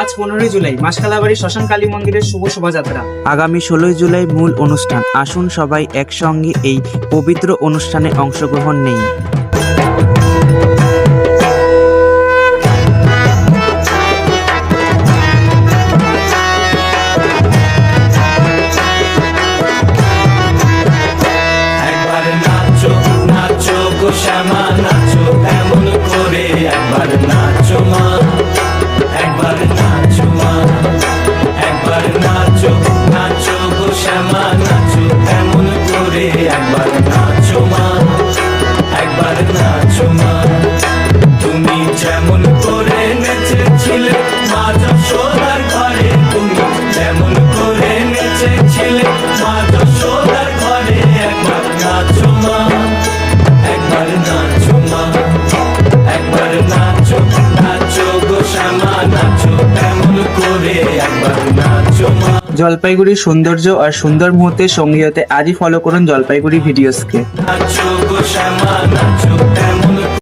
আজ 15ই জুলাই মাসকালাবাড়ি শ্মশান কালী মন্দিরের শুভ শোভাযাত্রা। আগামী 16 জুলাই মূল অনুষ্ঠান। আসুন সবাই একসঙ্গে এই পবিত্র অনুষ্ঠানে অংশগ্রহণ নেই। একবার নাচো নাচো গো শ্যামা নাচো এমন করে, একবার নাচো মা, একবার নাচো মা, একবার নাচো নাচো গো শ্যামা নাচো এমন করে, একবার নাচো মা, একবার নাচো মা। তুমি যেমন করে নেচেছিলে মা যশোদার ঘরে, তুমি যেমন করে নেচেছিলে মা যশোদার ঘরে, একবার নাচো মা, একবার নাচো মা, একবার নাচো নাচো গো শ্যামা নাচো এমন করে, একবার নাচো মা। জলপাইগুড়ির সৌন্দর্য আর সুন্দর মুহূর্তের সঙ্গী হতে আজই ফলো করুন জলপাইগুড়ি ভিডিওসকে। নাচো গো শ্যামা নাচো এমন